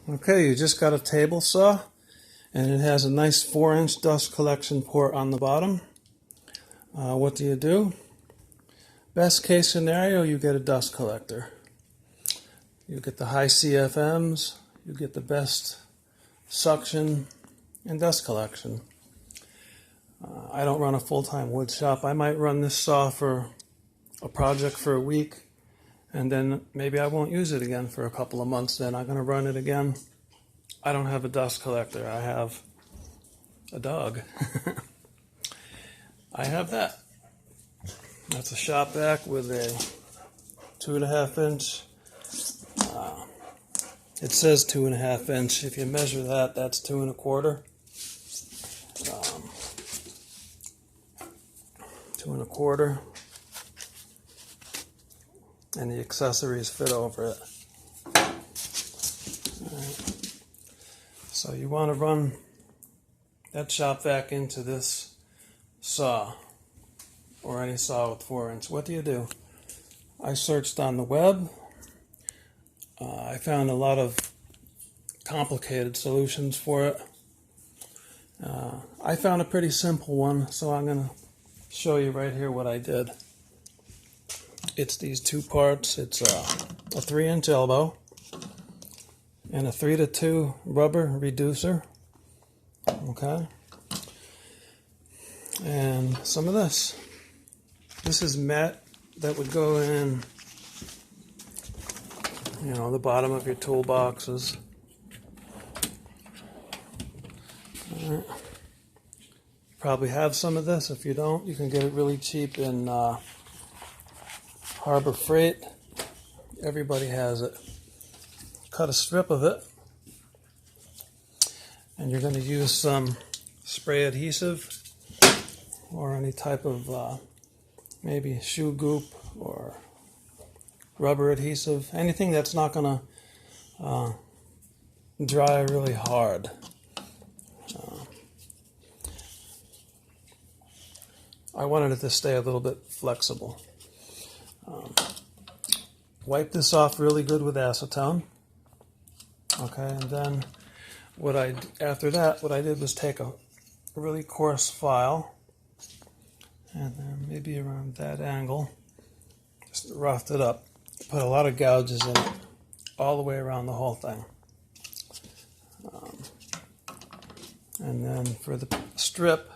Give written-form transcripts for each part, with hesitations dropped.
Okay, you just got a table saw, and it has a nice 4-inch dust collection port on the bottom. What do? Best case scenario, you get a dust collector. You get the high CFMs, you get the best suction and dust collection. I don't run a full-time wood shop. I might run this saw for a project for a week, and then maybe I won't use it again for a couple of months. Then I'm going to run it again. I don't have a dust collector. I have a dog. I have that. That's a Shop Vac with a 2.5-inch. It says 2.5 inch. If you measure that, that's 2 1/4. 2 1/4. And the accessories fit over it. Alright. So you want to run that Shop Vac into this saw, or any saw with 4-inch. What do? I searched on the web. I found a lot of complicated solutions for it. I found a pretty simple one, so I'm going to show you right here what I did. It's these two parts. It's a 3-inch elbow and a 3-to-2 rubber reducer. Okay. And some of this. This is mat that would go in, the bottom of your toolboxes. Right. Probably have some of this. If you don't, you can get it really cheap in Harbor Freight. Everybody has it. Cut a strip of it, and you're going to use some spray adhesive or any type of maybe shoe goop or rubber adhesive, anything that's not going to dry really hard. I wanted it to stay a little bit flexible. Wipe this off really good with acetone. Okay, and then after that, what I did was take a really coarse file, and then maybe around that angle, just roughed it up. Put a lot of gouges in it, all the way around the whole thing. And then for the strip,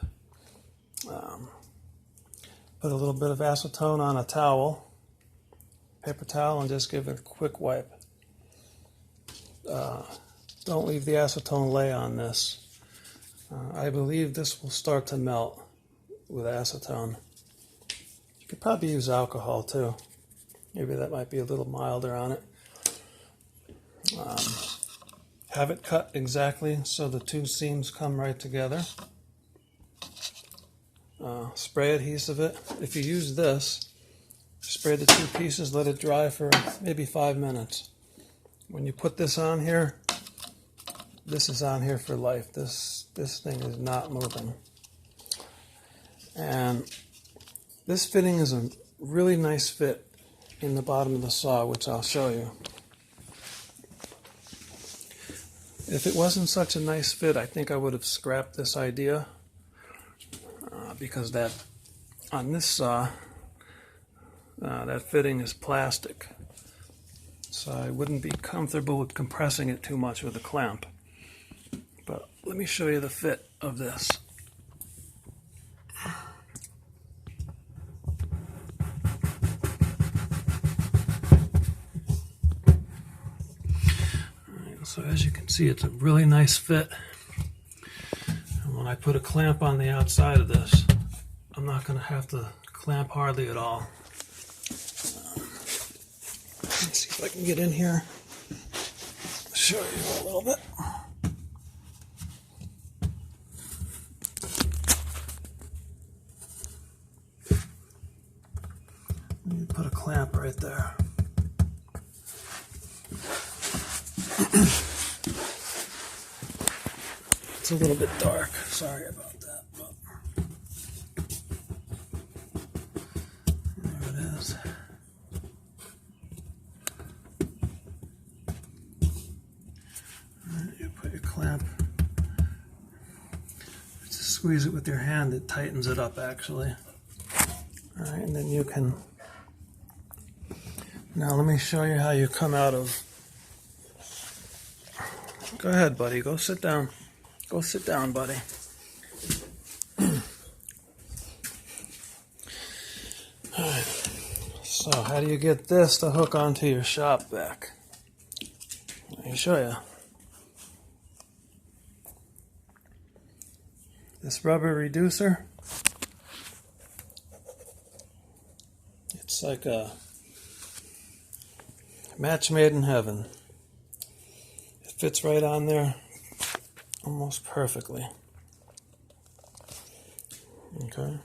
put a little bit of acetone on a towel, paper towel, and just give it a quick wipe. Don't leave the acetone lay on this. I believe this will start to melt with acetone. You could probably use alcohol too. Maybe that might be a little milder on it. Have it cut exactly so the two seams come right together. Spray adhesive it. If you use this, spray the two pieces, let it dry for maybe 5 minutes. When you put this on here, this is on here for life. This thing is not moving. And this fitting is a really nice fit in the bottom of the saw, which I'll show you. If it wasn't such a nice fit, I think I would have scrapped this idea, because that on this saw, that fitting is plastic, so I wouldn't be comfortable with compressing it too much with a clamp. But let me show you the fit of this. So as you can see, it's a really nice fit. And when I put a clamp on the outside of this, I'm not going to have to clamp hardly at all. Let's see if I can get in here. Show you a little bit. Let me put a clamp right there. It's a little bit dark. Sorry about that. But there it is. clamp. Just squeeze it with your hand, it tightens it up actually. Alright, and then you can, now let me show you how you come out of, go ahead buddy, go sit down. Go sit down buddy. Alright, so how do you get this to hook onto your shop vac? Let me show you. This rubber reducer, it's like a match made in heaven. It fits right on there almost perfectly. Okay.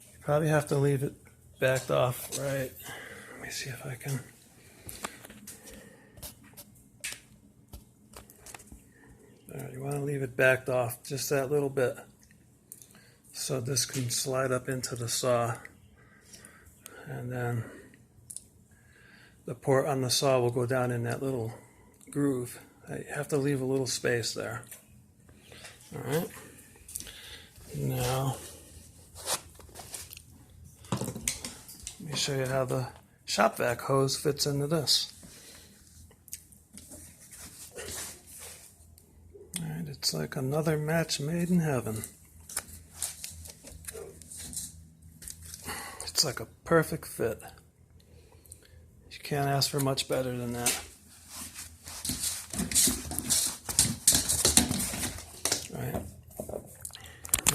You probably have to leave it backed off right. Let me see if I can. There, you want to leave it backed off just that little bit so this can slide up into the saw, and then the port on the saw will go down in that little groove. You have to leave a little space there. Alright. Now let me show you how the Shop Vac hose fits into this. Alright, it's like another match made in heaven. It's like a perfect fit. You can't ask for much better than that. Right.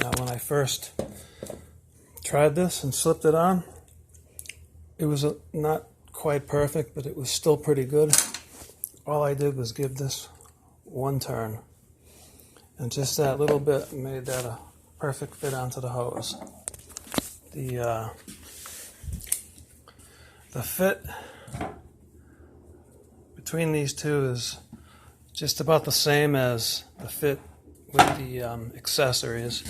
Now when I first tried this and slipped it on, it was not quite perfect, but it was still pretty good. All I did was give this one turn, and just that little bit made that a perfect fit onto the hose. The fit between these two is just about the same as the fit with the accessories.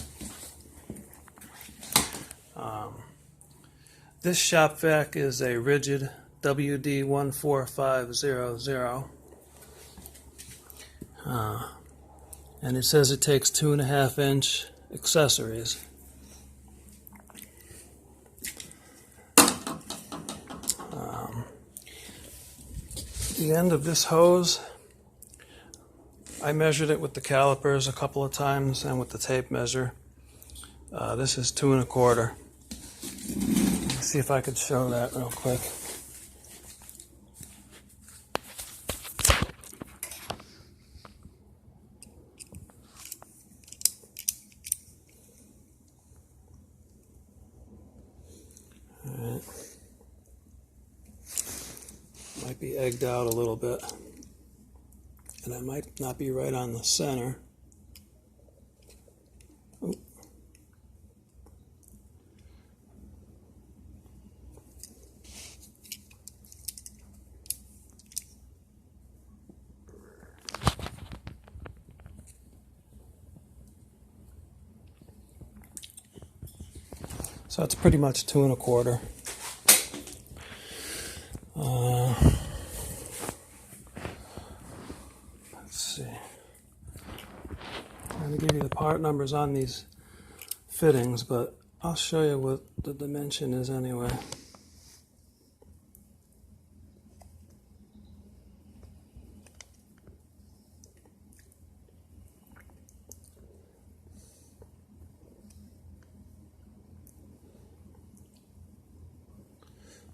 This Shop Vac is a rigid WD14500, and it says it takes 2.5-inch accessories. The end of this hose, I measured it with the calipers a couple of times and with the tape measure. This is 2 1/4. Let's see if I could show that real quick. Alright. Might be egged out a little bit, and I might not be right on the center. Ooh. So it's pretty much 2 1/4. Let's see. I'm going to give you the part numbers on these fittings, but I'll show you what the dimension is anyway.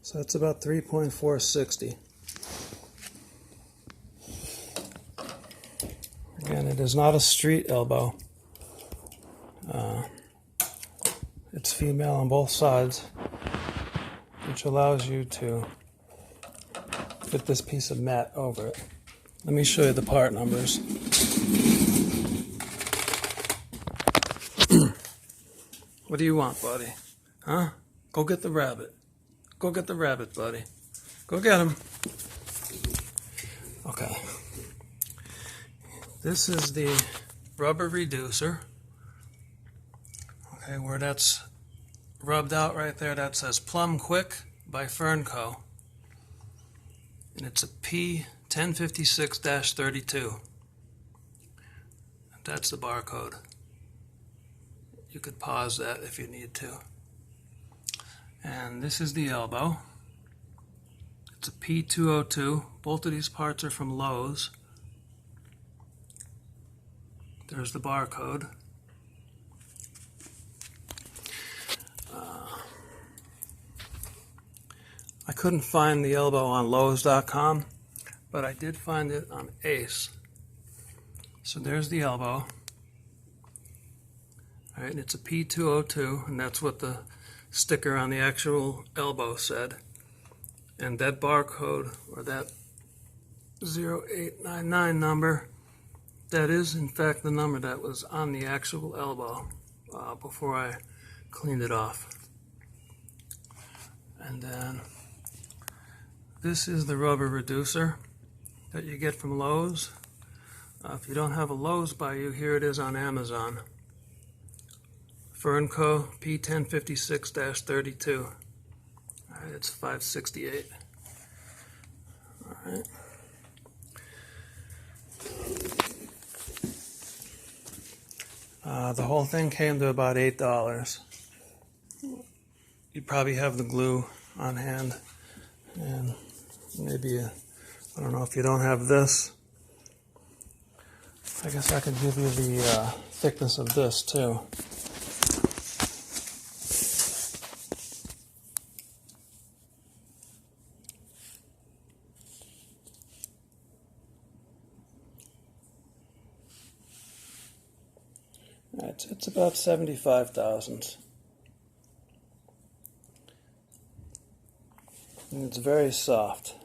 So that's about 3.460. Again, it is not a street elbow. It's female on both sides, which allows you to fit this piece of mat over it. Let me show you the part numbers. What do you want, buddy? Huh? Go get the rabbit. Go get the rabbit, buddy. Go get him. Okay. This is the rubber reducer. Okay, where that's rubbed out right there, that says Plumb Quick by Fernco. and it's a P1056-32. That's the barcode. You could pause that if you need to. And this is the elbow. It's a P202. Both of these parts are from Lowe's. There's the barcode. I couldn't find the elbow on Lowe's.com, but I did find it on Ace. So there's the elbow. All right, and it's a P202, and that's what the sticker on the actual elbow said. And that barcode, or that 0899 number, that is in fact the number that was on the actual elbow before I cleaned it off. And then this is the rubber reducer that you get from Lowe's. If you don't have a Lowe's by you, here it is on Amazon. Fernco P1056-32. Alright, it's $5.68. Alright. The whole thing came to about $8. You probably have the glue on hand, and maybe, I don't know if you don't have this. I guess I could give you the thickness of this too. It's about 75 thousandths. And it's very soft.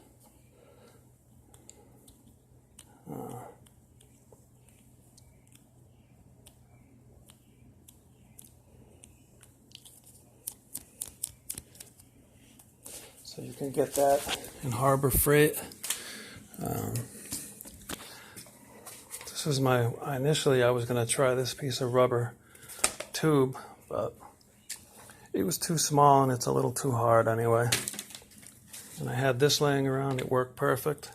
So you can get that in Harbor Freight. This is initially I was going to try this piece of rubber tube, but it was too small and it's a little too hard anyway. And I had this laying around, it worked perfect.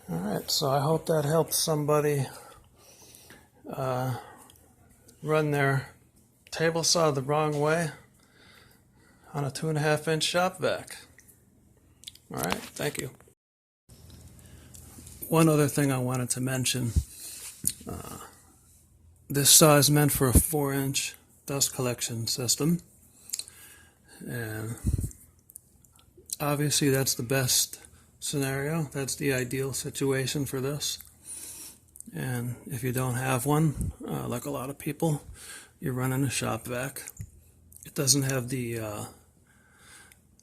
Alright, so I hope that helps somebody run their table saw the wrong way on a 2.5-inch Shop Vac. Alright, thank you. One other thing I wanted to mention. This saw is meant for a 4-inch dust collection system. And obviously that's the best scenario. That's the ideal situation for this. And if you don't have one, like a lot of people, you're running a Shop Vac. It doesn't have the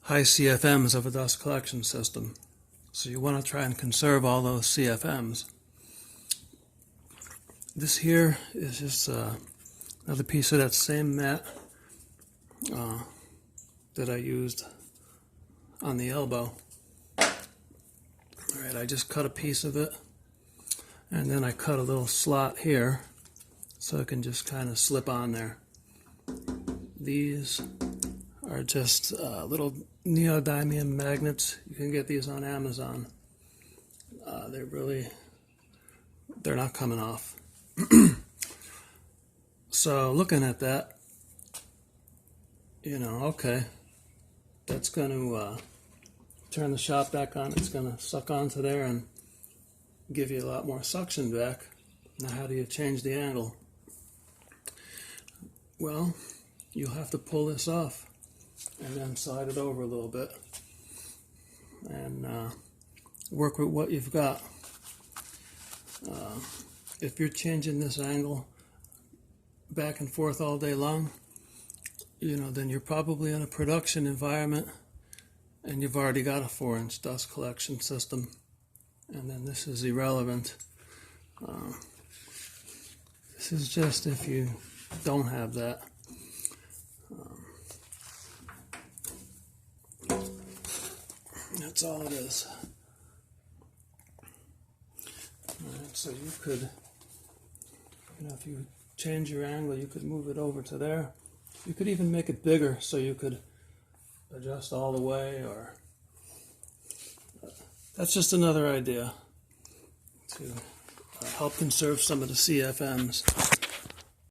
high CFMs of a dust collection system. So you want to try and conserve all those CFMs. This here is just another piece of that same mat that I used on the elbow. Alright, I just cut a piece of it, and then I cut a little slot here so it can just kind of slip on there. These are just little neodymium magnets. You can get these on Amazon. They're not coming off. So looking at that, okay, that's going to turn the Shop Vac on. It's going to suck onto there and give you a lot more suction back. Now how do you change the angle? Well, you'll have to pull this off and then slide it over a little bit and work with what you've got. If you're changing this angle back and forth all day long, then you're probably in a production environment and you've already got a 4-inch dust collection system, and then this is irrelevant. This is just if you don't have that. That's all it is. Alright, so you could, if you change your angle, you could move it over to there. You could even make it bigger so you could adjust all the way, or that's just another idea to help conserve some of the CFMs.